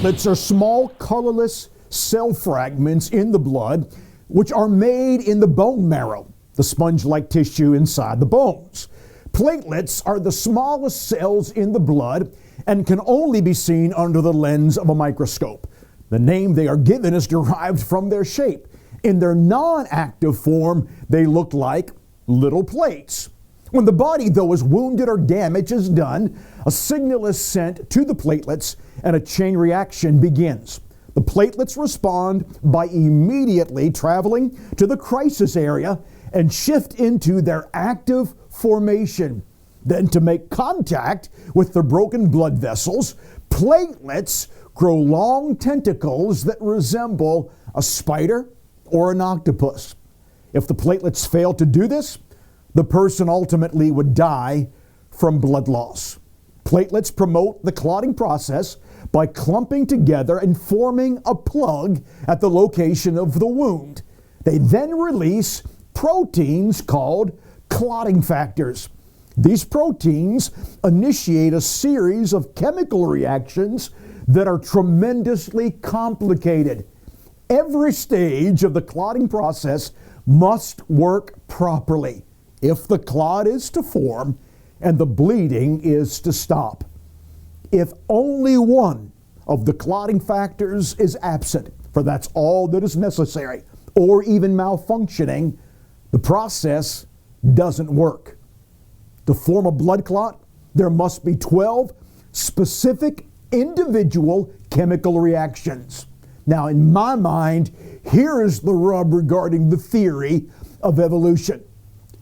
Platelets are small, colorless cell fragments in the blood which are made in the bone marrow, the sponge-like tissue inside the bones. Platelets are the smallest cells in the blood and can only be seen under the lens of a microscope. The name they are given is derived from their shape. In their non-active form, they look like little plates. When the body, though, is wounded or damage is done, a signal is sent to the platelets and a chain reaction begins. The platelets respond by immediately traveling to the crisis area and shift into their active formation. Then, to make contact with the broken blood vessels, platelets grow long tentacles that resemble a spider or an octopus. If the platelets fail to do this, the person ultimately would die from blood loss. Platelets promote the clotting process by clumping together and forming a plug at the location of the wound. They then release proteins called clotting factors. These proteins initiate a series of chemical reactions that are tremendously complicated. Every stage of the clotting process must work properly if the clot is to form and the bleeding is to stop. If only one of the clotting factors is absent, for that's all that is necessary, or even malfunctioning, the process doesn't work. To form a blood clot, there must be 12 specific individual chemical reactions. Now, in my mind, here is the rub regarding the theory of evolution.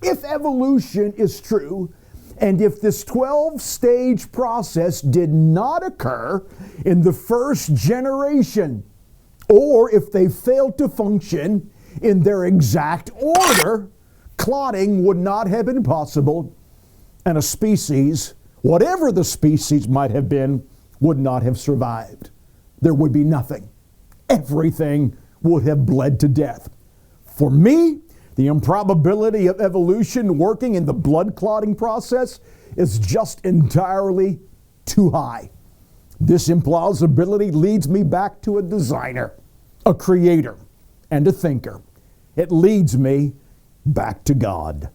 If evolution is true, and if this 12-stage process did not occur in the first generation, or if they failed to function in their exact order, clotting would not have been possible, and a species, whatever the species might have been, would not have survived. There would be nothing. Everything would have bled to death. For me, the improbability of evolution working in the blood clotting process is just entirely too high. This implausibility leads me back to a designer, a creator, and a thinker. It leads me back to God.